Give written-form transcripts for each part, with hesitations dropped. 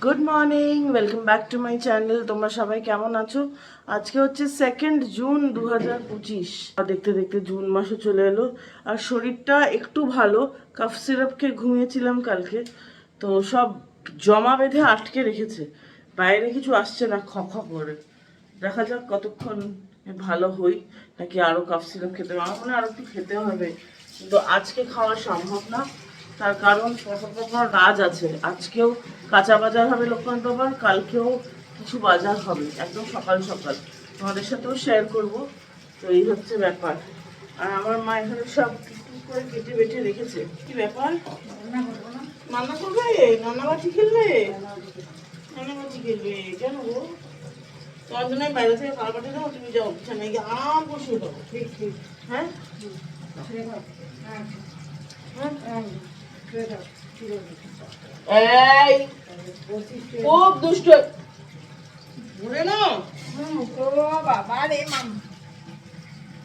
Good morning, welcome back to my channel. তোমরা সবাই কেমন আছো? আজকে হচ্ছে 2 জুন 2025। দেখতে দেখতে জুন মাসে চলে এলো। আর শরীরটা একটু ভালো, কাফ সিরাপ খেয়ে ঘুমিয়েছিলাম কালকে, তো সব জমা বেঁধে আটকে রেখেছে। বাইরে কিছু আসছে না, খ খ করে। দেখা যাক কতক্ষণ ভালো হই, নাকি আরও কাফ সিরাপ খেতে হবে। আমার মনে হয় আরও একটু খেতে হবে, কিন্তু আজকে খাওয়া সম্ভব না। তার কারণ পরপর কাজ আছে। আজকেও কাঁচা বাজার হবে লোকনাথ বাবার, কালকেও কিছু বাজার হবে একদম সকাল সকাল, তোমাদের সাথেও শেয়ার করব। তো এই হচ্ছে ব্যাপার। আর আমার মা এখানে সব টুকটুক করে কেটে বেটে রেখেছে। কি ব্যাপার? রান্না করবে? রান্নাবাটি খেলবে? রান্নাবাটি খেলবে কেন গো? তোমার জন্য আমি বাইরে থেকে খাবার পাঠিয়ে দেবো, তুমি যাও বিছানায় গিয়ে আরাম করে শুয়ে দেবো। ঠিক ঠিক। হ্যাঁ এই খুব দুষ্ট ঘুরে না।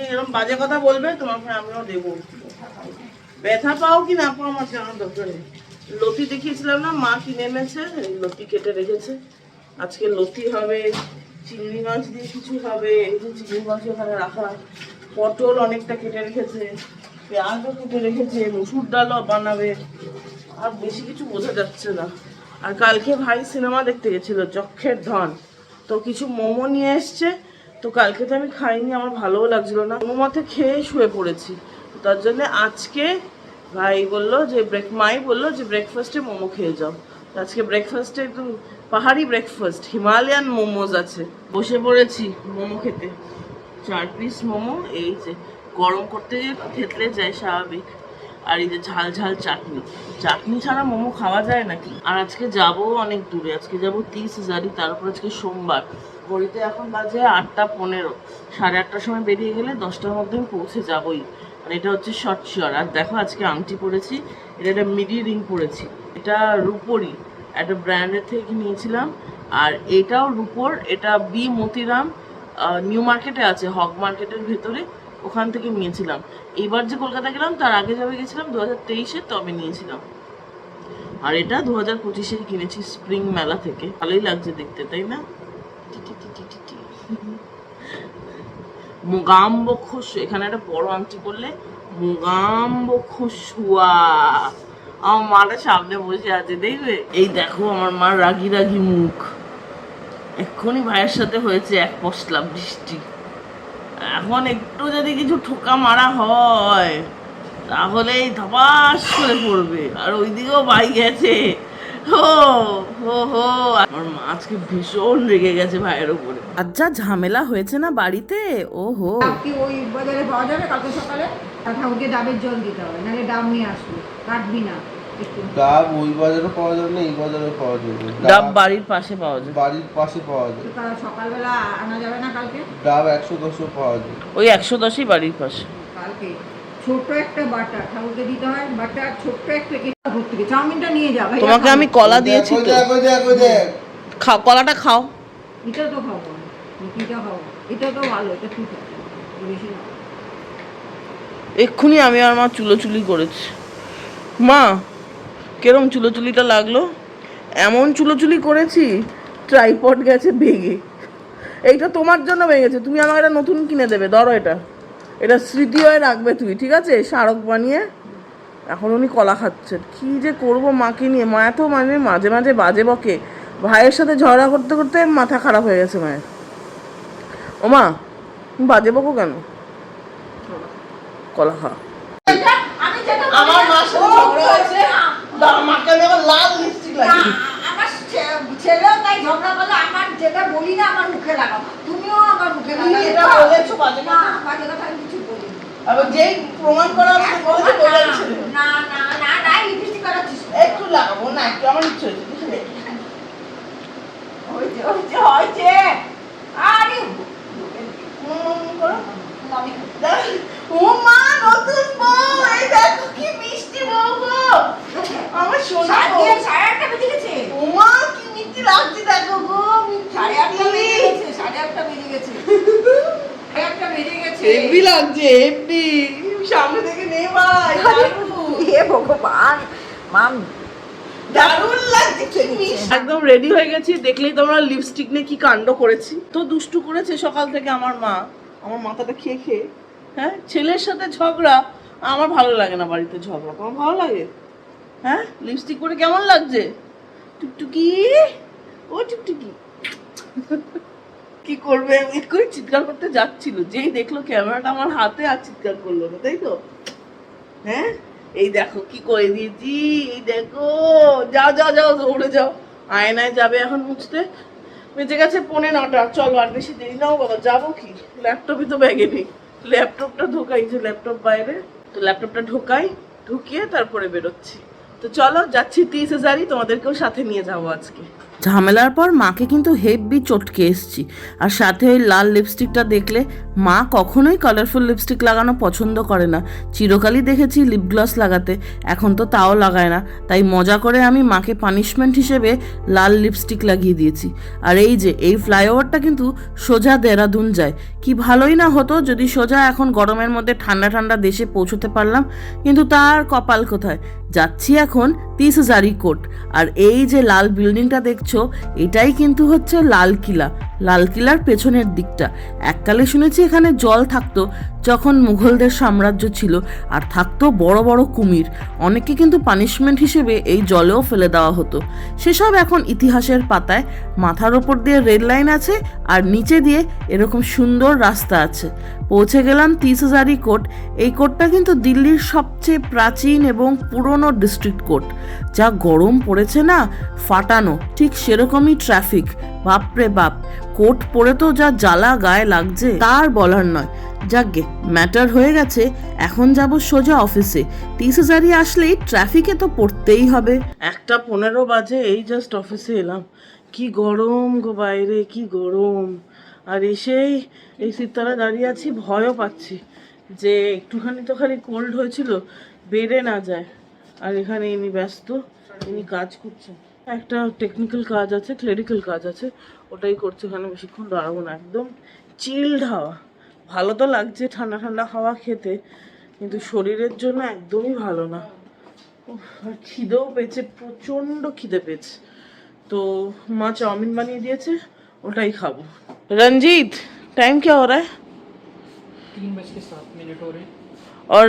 এরকম বাজে কথা বলবে তোমাকে আমিও দেবো। ব্যথা পাও কি না পাও আমার জানার দরকার নেই। লতি দেখিয়েছিলাম না, মা কিনে এনেছে, লতি কেটে রেখেছে। আজকে লতি হবে, চিংড়ি মাছ দিয়ে কিছু হবে। এই যে চিংড়ি মাছ ওখানে রাখা, পটল অনেকটা কেটে রেখেছে, পেঁয়াজও কেটে রেখেছে, মুসুর ডালও বানাবে। আর বেশি কিছু বোঝা যাচ্ছে না। আর কালকে ভাই সিনেমা দেখতে গেছিল যক্ষের ধন, তো কিছু মোমো নিয়ে এসছে। তো কালকে তো আমি খাইনি, আমার ভালোও লাগছিল না, কোনো মতে খেয়ে শুয়ে পড়েছি। তার জন্য আজকে ভাই বললো যে মাই বললো যে ব্রেকফাস্টে মোমো খেয়ে যাও। আজকে ব্রেকফাস্টে একদম পাহাড়ি ব্রেকফাস্ট, হিমালয়ান মোমোজ আছে। বসে পড়েছি মোমো খেতে। 4 পিস মোমো, এই যে গরম করতে গিয়ে থেতলে যায় স্বাভাবিক। আর এই যে ঝাল ঝাল চাটনি, চাটনি ছাড়া মোমো খাওয়া যায় নাকি? আর আজকে যাবো অনেক দূরে, আজকে যাবো 30,000। তারপর আজকে সোমবার, ঘড়িতে এখন বাজে 8:15। 8:30টার সময় বেরিয়ে গেলে 10টার মধ্যে আমি পৌঁছে যাবোই। আর এটা হচ্ছে শর্ট শিওর। আর দেখো আজকে আংটি পরেছি, এটা একটা মিডি রিং পরেছি, এটা রুপোরই, একটা ব্র্যান্ডের থেকে নিয়েছিলাম। আর এটাও রুপোর, এটা বি মতিরাম, নিউ মার্কেটে আছে, হক মার্কেটের ভেতরে, ওখান থেকে নিয়েছিলাম। এইবার যে কলকাতা গেলাম তার আগে যাবে গেছিলাম 2023-এ, তবে নিয়েছিলাম। আর এটা 2025-এ কিনেছি স্প্রিং মেলা থেকে। ভালোই লাগছে দেখতে, তাই না? মোগাম্ব খুশ, এখানে একটা বড় আংটি করলে মোগাম্ব খুশুয়া। আমার মাটা সামনে বসে আছে, দেখবে? এই দেখো আমার মার রাগি রাগি মুখ। এক্ষুনি ভাইয়ের সাথে হয়েছে এক পশলা বৃষ্টি। এখন একটু যদি কিছু ঠোকা মারা হয় তাহলেই ধপাস করে পড়বে। আর ওইদিকেও বাইক গেছে, হো হো হো। আমার মা আজকে ভীষণ রেগে গেছে ভাইয়ের উপরে। আর যা ঝামেলা হয়েছে না বাড়িতে, ও হো। কি ওই বাজারে পাওয়া যাবে কালকে সকালে? ঠাকুরকে ডাবের জল দিতে হবে, নাহলে ডাব নিয়ে আসবে, কাটবি না। ডাব ওই বাজারে পাওয়া যাবে না, এই বাজারে পাওয়া যাবে। ডাব বাড়ির পাশে পাওয়া যায়, বাড়ির পাশে পাওয়া যায়। সকালবেলা আনা যাবে না কালকে? ডাব 110 পাওয়া যায়। ওই 110ই বাড়ির পাশে। কালকে ছোট একটা বাটা ঠাকুরকে দিতে হয়, বাটা ছোট্ট একটা থেকে চাউমিনটা নিয়ে যাবে। তোমাকে আমি কলা দিয়েছি তো, খাও কলাটা, খাও। এটা তো খাবো, এটা খাবো, এটা তো ভালো, এটা ঠিক আছে, বেশি না। এক্ষুনি আমি আর মা চুলোচুলি করেছি। মা কেরম চুলোচুলিটা লাগলো? এমন চুলোচুলি করেছি ট্রাইপড গেছে ভেঙে। এইটা তোমার জন্য ভেঙেছে, তুমি আমাকে একটা নতুন কিনে দেবে। ধরো এটা, এটা স্মৃতি হয়ে রাখবে তুমি, ঠিক আছে? স্মারক বানিয়ে। এখন উনি কলা খাচ্ছেন। কি যে করবো মাকে নিয়ে, মা এত মানে মাঝে মাঝে বাজে বকে। ভাইয়ের সাথে ঝগড়া করতে করতে মাথা খারাপ হয়ে গেছে মায়ের। ও মা, তুমি বাজে বকো কেন? কলা খা। আমার মার সাথে ঝগড়া হয়েছে, মাকে আমি আবার লাল লিপস্টিক লাগিয়ে। আমার ছেলেও তাই ঝগড়া করলে আমার যেটা বলি না আমার মুখে লাগাও, তুমিও আমার মুখে লাগাও। এটা বলেছো বাজে কথা? না, বাজে কথা আমি কিছু বলিনি। আবার যেই প্রমাণ করা হচ্ছে বলেছে বোঝাচ্ছে না না না না, লিপস্টিক লাগাচ্ছিস? একটু লাগাবো না, একটু আমার ইচ্ছে হয়েছে। হয়েছে হয়েছে হয়েছে। আরে করো। ও মা, নতুন বউ, এই দেখো কি মিষ্টি বউ গো, আমার সোনা বউ। 8:30 বেজে গেছে। ও মা কি মিষ্টি লাগছে দেখো গো, 8:30 বেজে গেছে, 8:30 বেজে গেছে, 8:30 বেজে গেছে। হেভি লাগছে, হেভি। সামনে থেকে নে ভাই, হে ভগবান, মাম দারুণ লাগছে। একদম রেডি হয়ে গেছি, দেখলেই তোমরা লিপস্টিক নিয়ে কি কাণ্ড করেছি। তো দুষ্টু করেছে সকাল থেকে আমার মা, আমার মাথাটা খেয়ে খেয়ে। হ্যাঁ, ছেলের সাথে ঝগড়া আমার ভালো লাগে না, বাড়িতে ঝগড়া তোমার ভালো লাগে? হ্যাঁ, লিপস্টিক পরে কেমন লাগছে টুকটুকি? ও টুকটুকি কি করবে, আমি করে চিৎকার করতে যাচ্ছিল, যেই দেখলো ক্যামেরাটা আমার হাতে আর চিৎকার করলো না, তাই তো? হ্যাঁ, এই দেখো কি করে দিয়েছি, এই দেখো। যাও যাও যাও, দৌড়ে যাও, আয়নায় যাবে এখন মুছতে। বেঁচে গেছে 9:45, চলো আর বেশি দেরি নাও বাবা, যাবো কি, ল্যাপটপই তো ব্যাগে নেই। ল্যাপটপটা ঢোকাই, যে ল্যাপটপ বাইরে, তো ল্যাপটপটা ঢোকাই, ঢুকিয়ে তারপরে বেরোচ্ছি। তো চলো যাচ্ছি 30,000ই, তোমাদেরকেও সাথে নিয়ে যাবো আজকে। ঝামেলার পর মাকে কিন্তু হেভি চটকে এসছি, আর সাথে ওই লাল লিপস্টিকটা দেখলে মা কখনোই কালারফুল লিপস্টিক লাগানো পছন্দ করে না। চিরকালই দেখেছি লিপ গ্লস লাগাতে, এখন তো তাও লাগায় না। তাই মজা করে আমি মাকে পানিশমেন্ট হিসেবে লাল লিপস্টিক লাগিয়ে দিয়েছি। আর এই যে এই ফ্লাইওভারটা কিন্তু সোজা দেরাদুন যায়, কি ভালোই না হতো যদি সোজা এখন গরমের মধ্যে ঠান্ডা ঠান্ডা দেশে পৌঁছতে পারলাম, কিন্তু তার কপাল কোথায়। যাচ্ছি এখন 30,000ই কোট। আর এই যে লাল বিল্ডিংটা দেখছো, এটাই কিন্তু হচ্ছে লাল কিলা। লাল কিলার পেছনের দিকটা। এককালে শুনেছি এখানে জল থাকতো যখন মুঘলদের সাম্রাজ্য ছিল, আর থাকতো বড় বড় কুমির। অনেকে কিন্তু পানিশমেন্ট হিসেবে এই জলেও ফেলে দেওয়া হতো। সেসব এখন ইতিহাসের পাতায়। মাথার ওপর দিয়ে রেল লাইন আছে, আর নিচে দিয়ে এরকম সুন্দর রাস্তা আছে। পৌঁছে গেলাম 30,000ই কোট। এই কোটটা কিন্তু দিল্লির সবচেয়ে প্রাচীন এবং পুরনো ডিস্ট্রিক্ট কোর্ট। যা গরম পড়েছে না, ফাটানো, ঠিক সেরকমই ট্রাফিক। বাপরে বাপ, কোট পরে তো যা জ্বালা গায়ে লাগছে তার বলার নয়। যাকগে, ম্যাটার হয়ে গেছে, এখন যাব সোজা অফিসে। 30,000ই আসলেই ট্রাফিকে তো পড়তেই হবে। 1:15 বাজে, এই জাস্ট অফিসে এলাম। কি গরম গো বাইরে, কি গরম। আর এসেই এই শীততলায় দাঁড়িয়ে আছি, ভয়ও পাচ্ছি যে একটুখানি তো খালি কোল্ড হয়েছিল, বেড়ে না যায়। আর এখানে ইনি ব্যস্ত, ইনি কাজ করছেন, একটা টেকনিক্যাল কাজ আছে, ক্লেরিক্যাল কাজ আছে, ওটাই করছে। ওখানে বেশিক্ষণ দাঁড়াবো না, একদম চিল্ড হাওয়া। ভালো তো লাগছে ঠান্ডা ঠান্ডা হাওয়া খেতে, কিন্তু শরীরের জন্য একদমই ভালো না। আর খিদেও পেয়েছে, প্রচণ্ড খিদে পেয়েছে। তো মা চাউমিন বানিয়ে দিয়েছে, ওটাই খাবো। रंजीत, टाइम क्या हो रहा है? 3:07 हो रहे हैं। और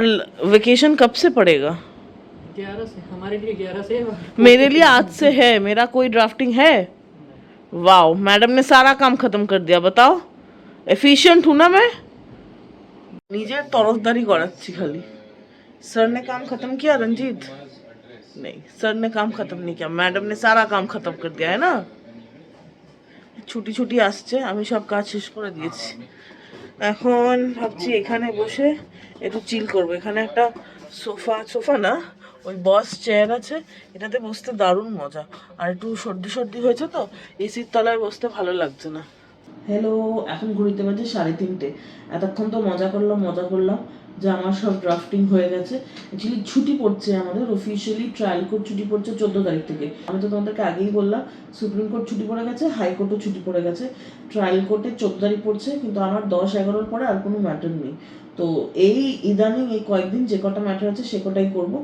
वेकेशन कब से पड़ेगा? 11 से, हमारे लिए 11 से। मेरे लिए आज से है। मेरा कोई ड्राफ्टिंग है? वाओ, मैडम ने सारा काम खत्म कर दिया, बताओ एफिशिएंट हूं ना मैं? নিজের তরফদারি করাচ্ছি খালি। सर ने काम खत्म किया रंजीत? नहीं, सर ने काम खत्म नहीं किया, मैडम ने सारा काम खत्म कर दिया है ना। ছুটি ছুটি আসছে, আমি সব কাজ শেষ করে দিয়েছি। এখন ভাবছি এখানে বসে একটু চিল করবো। এখানে একটা সোফা না, ওই বস চেয়ার আছে, এটাতে বসতে দারুণ মজা। আর একটু সর্দি সর্দি হয়েছে তো, এসির তলায় বসতে ভালো লাগছে না। হ্যালো, এখন ঘুরিতে বাজে 3:30। এতক্ষণ তো মজা করলাম যে আমার সব ড্রাফটিং হয়ে গেছে। অ্যাকচুয়ালি ছুটি পড়ছে আমাদের, অফিসিয়ালি ট্রায়াল কোর্ট ছুটি পড়ছে 14 তারিখ থেকে। আমি তো তোমাদেরকে আগেই বললাম, সুপ্রিম কোর্ট ছুটি পড়ে গেছে, হাইকোর্টও ছুটি পড়ে গেছে। ট্রায়াল কোর্টে 14 তারিখ পড়ছে, কিন্তু আমার 10-11 পরে আর কোনো ম্যাটার নেই। তো এই ইদানিং এই কয়েকদিন যে কটা ম্যাটার আছে সে কটাই করবো।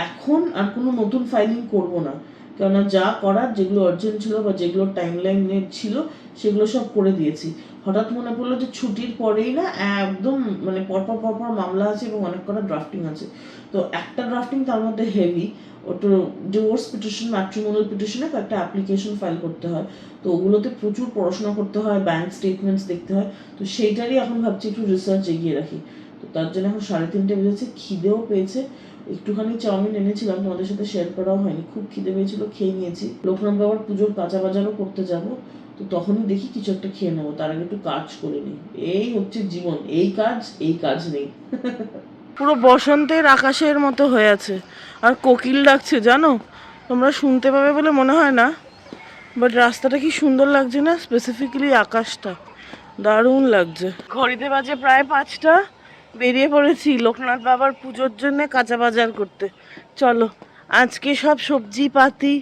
এখন আর কোনো নতুন ফাইলিং করবো না, কেননা যা করার, যেগুলো আর্জেন্ট ছিল বা যেগুলো টাইম লাইনে ছিল সেগুলো সব করে দিয়েছি। হঠাৎ মনে পড়লো যে ছুটির পরেই না একদম মানে পরপর মামলা আছে এবং অনেক কটা ড্রাফটিং আছে। তো একটা ড্রাফটিং তার মধ্যে হেভি, ওটা ডিভোর্স পিটিশন, ম্যাট্রিমোনিয়াল পিটিশনে কয়েকটা অ্যাপ্লিকেশন ফাইল করতে হয়। তো ওগুলোতে প্রচুর পড়াশোনা করতে হয়, ব্যাংক স্টেটমেন্টস দেখতে হয়। তো সেইটারই এখন ভাবছি একটু রিসার্চ এগিয়ে রাখি। তো তার জন্য এখন 3:30 বেজেছে, খিদেও পেয়েছে। একটুখানি চাউমিন এনেছিলাম, তোমাদের সাথে শেয়ার করাও হয়নি, খুব খিদে পেয়েছিল, খেয়ে নিয়েছি। লোকনাথ বাবার পুজোর কাঁচা বাজারও করতে যাব, তো তখনই দেখি কিছু একটা খেয়ে নেবো, তার আগে একটু কাজ করে নিই। এই হচ্ছে জীবন, এই কাজ নেই। পুরো বসন্তের আকাশের মতো হয়ে আছে, আর কোকিল ডাকছে জানো, তোমরা শুনতে পাবে বলে মনে হয় না, বাট রাস্তাটা কি সুন্দর লাগছে না, স্পেসিফিক্যালি আকাশটা দারুণ লাগছে। ঘড়িতে বাজে প্রায় 5টা, বেরিয়ে পড়েছি লোকনাথ বাবার পুজোর জন্য কাঁচা বাজার করতে। চলো, আজকে সব সবজি পাতি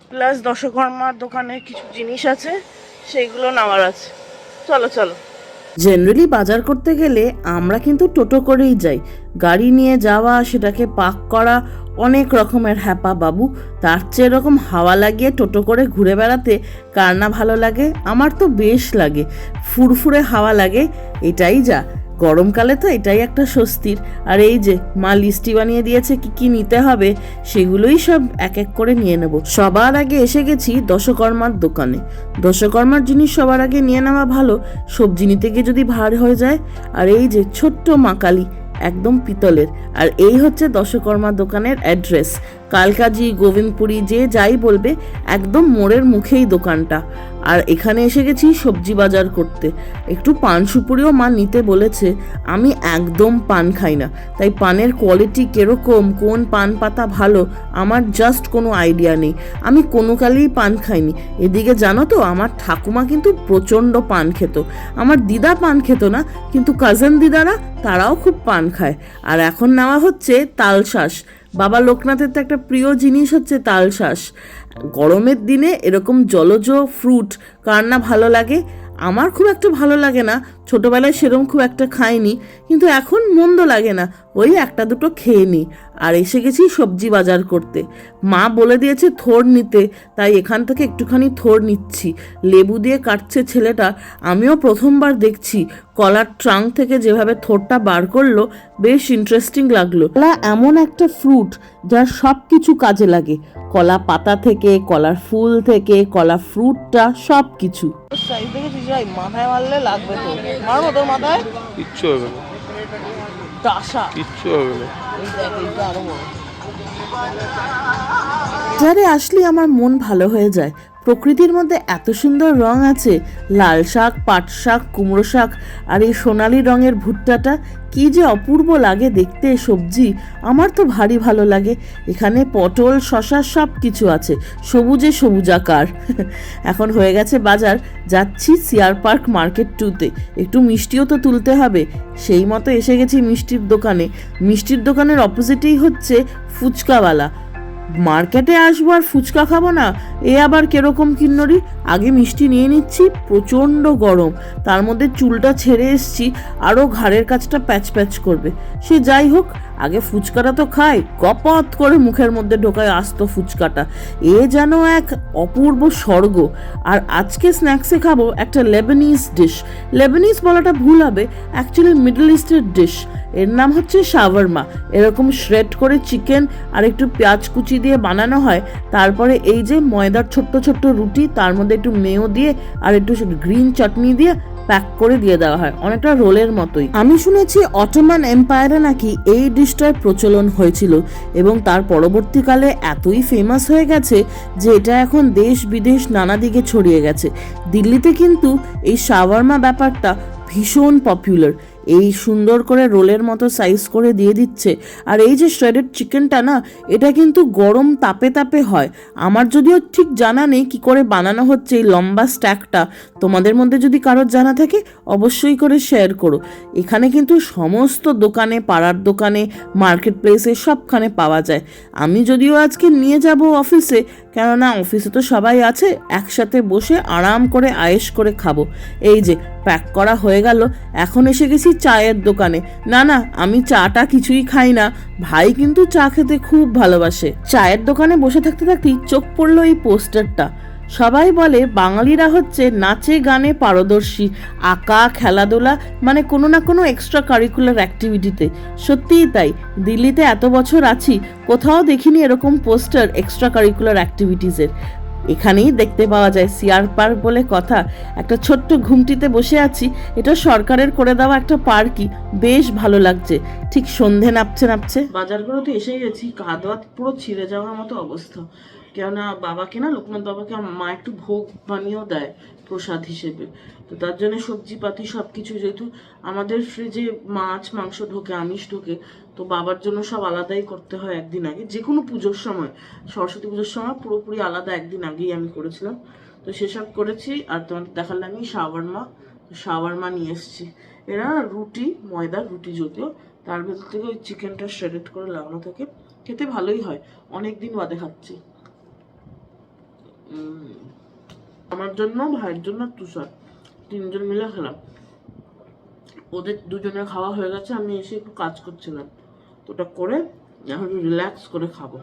প্লাস দশকর্মার দোকানে কিছু জিনিস আছে, সেইগুলো নেওয়ার আছে। চলো চলো। জেনারেলি বাজার করতে গেলে আমরা কিন্তু টোটো করেই যাই। গাড়ি নিয়ে যাওয়া, সেটাকে পাক করা, অনেক রকমের হ্যাপা বাবু। তার চেয়ে এরকম হাওয়া লাগিয়ে টোটো করে ঘুরে বেড়াতে কার না ভালো লাগে? আমার তো বেশ লাগে, ফুরফুরে হাওয়া লাগে, এটাই যা। গরমকালে তো এটাই একটা স্বস্তির। আর এই যে মা লিস্টি বানিয়ে দিয়েছে কি কি নিতে হবে, সেগুলোই সব এক এক করে নিয়ে নেব। সবার আগে এসে গেছি দশকর্মার দোকানে। দশকর্মার জিনিস সবার আগে নিয়ে নেওয়া ভালো, সবজি নিতে গিয়ে যদি ভার হয়ে যায়। আর এই যে ছোট্ট মা কালী, একদম পিতলের। আর এই হচ্ছে দশকর্মা দোকানের অ্যাড্রেস। কালকাজি, গোবিন্দপুরি, যে যাই বলবে, একদম মোড়ের মুখেই দোকানটা। আর এখানে এসে গেছি সবজি বাজার করতে। একটু পান সুপুরিও মা নিতে বলেছে। আমি একদম পান খাই না, তাই পানের কোয়ালিটি কিরকম, কোন পান পাতা ভালো, আমার জাস্ট কোনো আইডিয়া নেই। আমি কোনো কালেই পান খাইনি। এদিকে জানো তো, আমার ঠাকুমা কিন্তু প্রচণ্ড পান খেত। আমার দিদা পান খেত না, কিন্তু কাজিন দিদারা তারাও খুব পান খায়। আর এখন নেওয়া হচ্ছে তালশাঁস। বাবা লোকনাথের তো একটা প্রিয় জিনিস হচ্ছে তালশাঁস। গরমের দিনে এরকম জলজ ফ্রুট কার না ভালো লাগে? আমার খুব একটা ভালো লাগে না, ছোটবেলায় সেরকম খুব একটা খাইনি, কিন্তু এখন মন্দ লাগে না, ওই একটা দুটো খেয়ে নিই। আর এসে গেছি সবজি বাজার করতে। মা বলে দিয়েছে থোড় নিতে, তাই এখান থেকে একটুখানি থোড় নিচ্ছি। লেবু দিয়ে কাটছে ছেলেটা, আমিও প্রথমবার দেখছি। কলার ট্রাঙ্ক থেকে যেভাবে থোড়টা বার করলো, বেশ ইন্টারেস্টিং লাগলো। কলা এমন একটা ফ্রুট যার সব কিছু কাজে লাগে, কলা পাতা থেকে, কলার ফুল থেকে, কলা ফ্রুটটা, সব কিছু। মাথায় মারলে লাগবে তো, মারবো তোর মাথায়? কিচ্ছু হবে না, ডাসা কিচ্ছু হবে না। বাজারে আসলে আমার মন ভালো হয়ে যায়। প্রকৃতির মধ্যে এত সুন্দর রং আছে, লাল শাক, পাট শাক, কুমড়ো শাক, আর এই সোনালি রঙের ভুট্টাটা কি যে অপূর্ব লাগে দেখতে। সবজি আমার তো ভারী ভালো লাগে। এখানে পটল, শশা, সব কিছু আছে, সবুজে সবুজাকার। এখন হয়ে গেছে বাজার, যাচ্ছি সিআর পার্ক মার্কেট 2-তে। একটু মিষ্টিও তো তুলতে হবে, সেই মতো এসে গেছি মিষ্টির দোকানে। মিষ্টির দোকানের অপোজিটেই হচ্ছে ফুচকাওয়ালা। মার্কেটে আসবো আর ফুচকা খাবো না, এ আবার কিরকম কিন্নরি? আগে মিষ্টি নিয়ে নিচ্ছি। প্রচণ্ড গরম, তার মধ্যে চুলটা ছেড়ে এসছি, আরও ঘাড়ের কাছটা প্যাচ প্যাচ করবে। সে যাই হোক, আগে ফুচকাটা তো খাই। গপত করে মুখের মধ্যে ঢোকায় আস্ত ফুচকাটা, এ যেন এক অপূর্ব স্বর্গ। আর আজকে স্ন্যাক্সে খাবো একটা লেবানিজ ডিশ। লেবানিজ বলাটা ভুল হবে, অ্যাকচুয়ালি মিডল ইস্টের ডিশ। এর নাম হচ্ছে শাওয়ারমা। এরকম শ্রেড করে চিকেন আর একটু পেঁয়াজ কুচি দিয়ে বানানো হয়। তারপরে এই যে ময়দার ছোট্ট ছোট্ট রুটি, তার মধ্যে একটু মেয়ো দিয়ে আর একটু গ্রিন চাটনি দিয়ে প্যাক করে দিয়ে দেওয়া হয়, অনেকটা রোলের মতোই। আমি শুনেছি অটোমান এম্পায়ারে নাকি এই ডিশটার প্রচলন হয়েছিল, এবং তার পরবর্তীকালে এতই ফেমাস হয়ে গেছে যে এটা এখন দেশ বিদেশ নানা দিকে ছড়িয়ে গেছে। দিল্লিতে কিন্তু এই শাওয়ারমা ব্যাপারটা ভীষণ পপুলার। এই সুন্দর করে রোলের মতো সাইজ করে দিয়ে দিচ্ছে। আর এই যে শ্রেডেড চিকেনটা না, এটা কিন্তু গরম তাপে তাপে হয়। আমার যদিও ঠিক জানা নেই কি করে বানানো হচ্ছে এই লম্বা স্ট্যাকটা। তোমাদের মধ্যে যদি কারোর জানা থাকে অবশ্যই করে শেয়ার করো। এখানে কিন্তু সমস্ত দোকানে, পাড়ার দোকানে, মার্কেট প্লেসে সবখানে পাওয়া যায়। আমি যদিও আজকে নিয়ে যাব অফিসে, কেননা অফিসে তো সবাই আছে, একসাথে বসে আরাম করে আয়েশ করে খাবো। এই যে প্যাক করা হয়ে গেল। এখন এসে গেছি চায়ের দোকানে। না না, আমি চাটা কিছুই খাই না, ভাই কিন্তু চা খেতে খুব ভালোবাসে। চায়ের দোকানে বসে থাকতে থাকতেই চোখ পড়লো এই পোস্টারটা। সবাই বলে বাঙালিরা হচ্ছে নাচে গানে পারদর্শী, আঁকা, খেলাধুলা, মানে কোনো না কোনো এক্সট্রা কারিকুলার অ্যাক্টিভিটিতে। সত্যিই তাই, দিল্লিতে এত বছর আছি, কোথাও দেখিনি এরকম পোস্টার এক্সট্রা কারিকুলার অ্যাক্টিভিটিসের। এখানেই দেখতে পাওয়া যায়। সিআর পার্ক বলে কথা। একটা ছোট্ট ঘুমটিতে বসে আছি, এটা সরকারের করে দেওয়া একটা পার্কই, বেশ ভালো লাগছে। ঠিক সন্ধে নাপছে নাপছে। বাজারগুলো তো এসে গেছি, কাদোয়া পুরো ছিঁড়ে যাওয়ার মতো অবস্থা। কেননা বাবাকে না, লোকনাথ বাবাকে মা একটু ভোগ বানিয়েও দেয় প্রসাদ হিসেবে। তো তার জন্য সবজিপাতি সব কিছু, যেহেতু আমাদের ফ্রিজে মাছ মাংস ঢোকে, আমিষ ঢোকে, তো বাবার জন্য সব আলাদাই করতে হয় একদিন আগে। যে কোনো পুজোর সময়, সরস্বতী পুজোর সময় পুরোপুরি আলাদা একদিন আগেই আমি করেছিলাম। তো সেসব করেছি। আর তোমাদের দেখালাম আমি শাওয়ারমা নিয়ে এসেছি। এরা রুটি, ময়দার রুটি যদিও, তার ভেতর থেকে ওই চিকেনটা শ্রেডেড করে লাগানো থাকে। খেতে ভালোই হয়, অনেক দিন বাদে খাচ্ছি। আমার জন্য, ভাইয়ের জন্য, তুষার, তিনজন মিলে খেলাম। ওদের দুজনের খাওয়া হয়ে গেছে, আমি এসে একটু কাজ করছিলাম, তো ওটা করে এখন একটু রিল্যাক্স করে খাবো।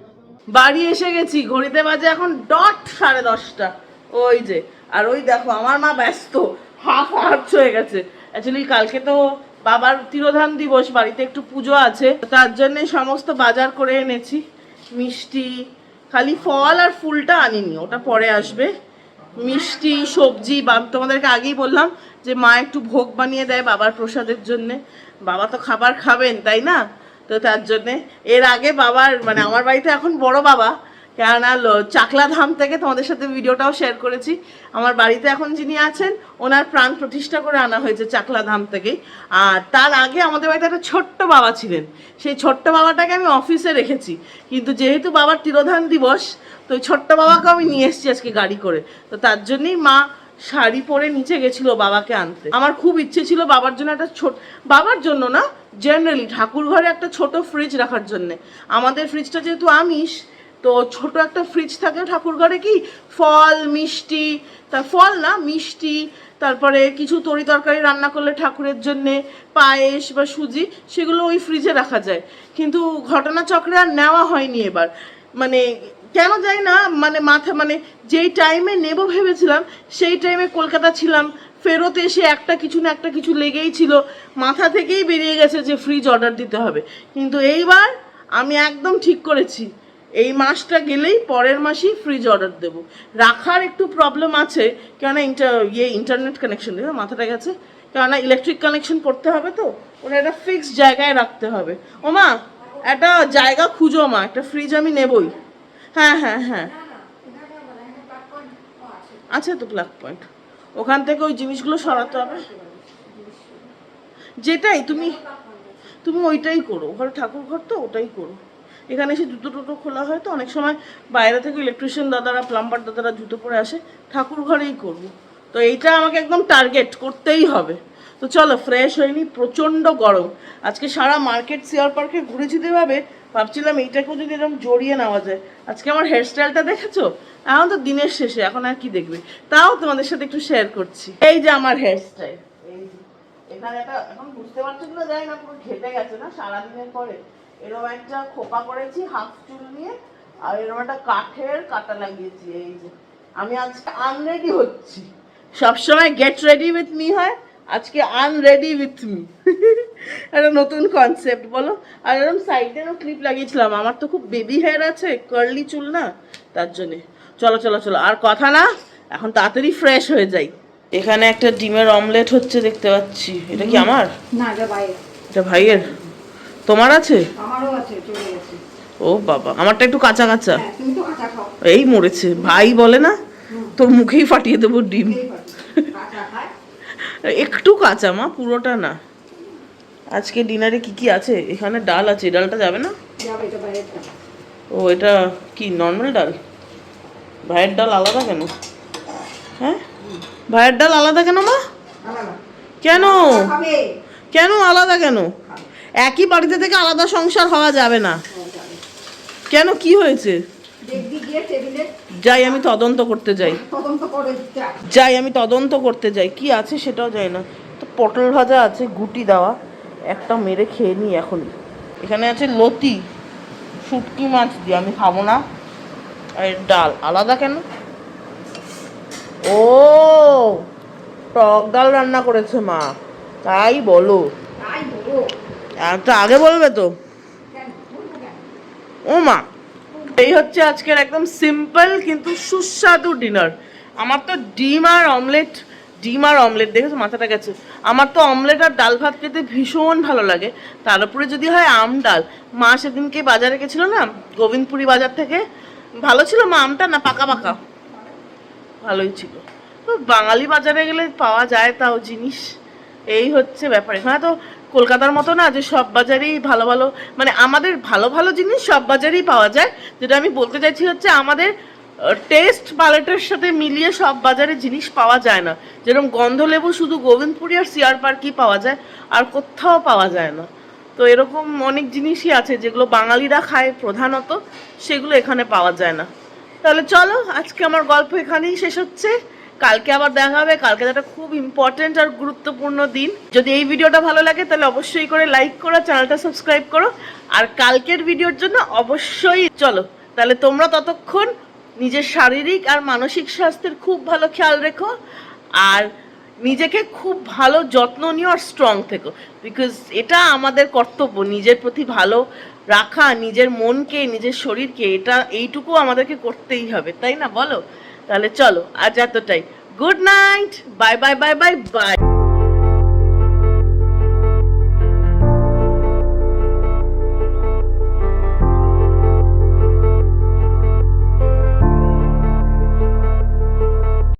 বাড়ি এসে গেছি, ঘড়িতে বাজে এখন ডট 10:30। ওই যে, আর ওই দেখো আমার মা ব্যস্ত, হাফ আর্চ হয়ে গেছে। অ্যাকচুয়ালি কালকে তো বাবার তিরোধান দিবস, বাড়িতে একটু পুজো আছে, তার জন্য সমস্ত বাজার করে এনেছি। মিষ্টি, খালি ফল আর ফুলটা আনিনি, ওটা পরে আসবে। মিষ্টি, সবজি, তোমাদেরকে আগেই বললাম যে মা একটু ভোগ বানিয়ে দেয় বাবার প্রসাদের জন্যে। বাবা তো খাবার খাবেন, তাই না? তো তার জন্যে এর আগে বাবার মানে আমার বাড়িতে এখন বড় বাবা, কেননা চাকলা ধাম থেকে তোমাদের সাথে ভিডিওটাও শেয়ার করেছি, আমার বাড়িতে এখন যিনি আছেন ওনার প্রাণ প্রতিষ্ঠা করে আনা হয়েছে চাকলা ধাম থেকেই। আর তার আগে আমাদের বাড়িতে একটা ছোট্ট বাবা ছিলেন, সেই ছোট্ট বাবাটাকে আমি অফিসে রেখেছি, কিন্তু যেহেতু বাবার তিরোধান দিবস, তো ওই ছোট্ট বাবাকে আমি নিয়ে এসেছি আজকে গাড়ি করে। তো তার জন্যই মা শাড়ি পরে নিচে গেছিল বাবাকে আনতে। আমার খুব ইচ্ছে ছিল বাবার জন্য একটা বাবার জন্য না, জেনারেলি ঠাকুর ঘরে একটা ছোট ফ্রিজ রাখার জন্যে। আমাদের ফ্রিজটা যেহেতু আমিষ, তো ছোট একটা ফ্রিজ থাকে ঠাকুর ঘরে, কি ফল মিষ্টি, ফল না মিষ্টি, তারপরে কিছু তরি তরকারি রান্না করলে ঠাকুরের জন্যে, পায়েস বা সুজি, সেগুলো ওই ফ্রিজে রাখা যায়। কিন্তু ঘটনাচক্রে আর নেওয়া হয়নি এবার, মানে কেন যাই না, মানে যেই টাইমে নেব ভেবেছিলাম সেই টাইমে কলকাতা ছিলাম, ফেরত এসে একটা কিছু না একটা কিছু লেগেই ছিল, মাথা থেকেই বেরিয়ে গেছে যে ফ্রিজ অর্ডার দিতে হবে। কিন্তু এইবার আমি একদম ঠিক করেছি, এই মাসটা গেলেই পরের মাসেই ফ্রিজ অর্ডার দেবো। রাখার একটু প্রবলেম আছে, কেননা ইন্টারনেট কানেকশন, মাথাটা গেছে, কেননা ইলেকট্রিক কানেকশন করতে হবে, তো ওটা একটা ফিক্সড জায়গায় রাখতে হবে। ও মা, একটা জায়গা খুঁজো মা, একটা ফ্রিজ আমি নেবই। হ্যাঁ হ্যাঁ হ্যাঁ, আছে তো প্লাগ পয়েন্ট, ওখান থেকে ওই জিনিসগুলো সরাতে হবে। যেটাই তুমি ওইটাই করো, ওখানে ঠাকুর ঘর তো ওটাই করো। এখানে এসে জুতো টুতো খোলা হয় তো অনেক সময়, বাইরে থেকে ইলেকট্রিশিয়ান দাদারা, প্লাম্বার দাদারা জুতো পরে আসে, ঠাকুর ঘরেই করবো। তো এইটা আমাকে একদম টার্গেট করতেই হবে। তো চলো ফ্রেশ হয়নি, প্রচণ্ড গরম। আজকে সারা মার্কেট সিআর পার্কে ঘুরেছি, ভাবে ভাবছিলাম এইটাকেও যদি এরকম জড়িয়ে নেওয়া যায়। আজকে আমার হেয়ারস্টাইলটা দেখেছো? এখন তো দিনের শেষে, এখন আর কি দেখবে, তাও তোমাদের সাথে একটু শেয়ার করছি। এই যে আমার হেয়ারস্টাইল, এই যে এখানে একটা, এখন বুঝতে পারছো কিনা জানি না, পুরো ঘেটে গেছে না সারাদিনের পরে। এরকম একটা খোপা করেছি হাফ চুল নিয়ে, আর এরকম একটা কাঠের কাটা লাগিয়েছি। এই যে আমি আজকে আনরেডি হচ্ছি, সবসময় গেট রেডি উইথ মি হয়, আজকে আনরেডি উইথ মি। একটা নতুন কনসেপ্ট বলো। আর এরকম সাইডেরও ক্লিপ লাগিয়েছিলাম, আমার তো খুব বেবি হেয়ার আছে, কার্লি চুল না, তার জন্যে। চলো চলো চলো, আর কথা না, এখন তাড়াতাড়ি ফ্রেশ হয়ে যাই। এখানে একটা ডিমের অমলেট হচ্ছে দেখতে পাচ্ছি, এটা কি আমার? না, এটা ভাইয়ের। এটা ভাইয়ের? তোমার আছে? আমারও আছে, চলে গেছে। ও বাবা, আমারটা একটু কাঁচা কাঁচা। হ্যাঁ, তুমি তো কাঁচা খাও। এই মরেছে, ভাই বলে না, তোর মুখেই ফাটিয়ে দেবো ডিম। কাঁচা খায়। একটু কাঁচা মা, পুরোটা না। আজকে ডিনারে কি কি আছে? এখানে ডাল আছে, ডালটা যাবে না? যাবে, এটা ভাইয়ের। ও, এটা কি নর্মাল ডাল? ভাইয়ের ডাল আলাদা কেন? হ্যাঁ, ভাইয়ের ডাল আলাদা কেন মা? আলাদা কেন? খাবে। কেন আলাদা কেন? একই বাড়িতে থেকে আলাদা সংসার হওয়া যাবে না। কেন, কি হয়েছে? দেখবি গিয়ে টেবিলে। যাই, আমি তদন্ত করতে যাই। তদন্ত করে যা। যাই, আমি তদন্ত করতে যাই, কি আছে সেটাও যাই না। তো পটল ভাজা আছে, গুটি দেওয়া, একটা মেরে খেয়ে নিই এখনই। এখানে আছে লতি, শুটকি মাছ দিয়ে, আমি খাবো না। আর ডাল আলাদা কেন? ও, টক ডাল রান্না করেছে মা, তাই বলো? তাই বলো। তো আগে বলবে তো। কেন বলবো কেন? ও মা, এই হচ্ছে আজকের একদম সিম্পল কিন্তু সুস্বাদু ডিনার। আমার তো ডিম আর অমলেট দেখেছো, মাথাটা গেছে। আমার তো অমলেট আর ডাল ভাত খেতে ভীষণ ভালো লাগে, তার উপরে যদি হয় আম ডাল। মা সেদিনকে বাজারে গেছিল না, গোবিন্দপুরি বাজার থেকে, ভালো ছিল মা আমটা, না পাকা পাকা? ভালোই ছিল। তো বাঙালি বাজারে গেলে পাওয়া যায় তাও জিনিস, এই হচ্ছে ব্যাপার। এখানে তো কলকাতার মতো না যে সব বাজারেই ভালো ভালো, মানে আমাদের ভালো ভালো জিনিস সব বাজারেই পাওয়া যায়। যেটা আমি বলতে চাইছি হচ্ছে, আমাদের টেস্ট প্যালেটের সাথে মিলিয়ে সব বাজারে জিনিস পাওয়া যায় না। যেরকম গন্ধলেবু শুধু গোবিন্দপুরি আর সিআর পার্কই পাওয়া যায়, আর কোথাও পাওয়া যায় না। তো এরকম অনেক জিনিসই আছে যেগুলো বাঙালিরা খায় প্রধানত, সেগুলো এখানে পাওয়া যায় না। তাহলে চলো, আজকে আমার গল্প এখানেই শেষ হচ্ছে। কালকে আবার দেখা হবে। কালকে একটা খুব ইম্পর্টেন্ট আর গুরুত্বপূর্ণ দিন। যদি এই ভিডিওটা ভালো লাগে তাহলে অবশ্যই করে লাইক করো, চ্যানেলটা সাবস্ক্রাইব করো। আর কালকের ভিডিওর জন্য অবশ্যই চলো তাহলে তোমরা ততক্ষণ নিজের শারীরিক আর মানসিক স্বাস্থ্যের খুব ভালো খেয়াল রেখো, আর নিজেকে খুব ভালো যত্ন নিও আর স্ট্রং থেকো। বিকজ এটা আমাদের কর্তব্য, নিজের প্রতি ভালো রাখা, নিজের মনকে, নিজের শরীরকে, এটা এইটুকু আমাদেরকে করতেই হবে, তাই না বলো? তাহলে চলো আজ এতটাই। Good night, bye bye bye bye bye.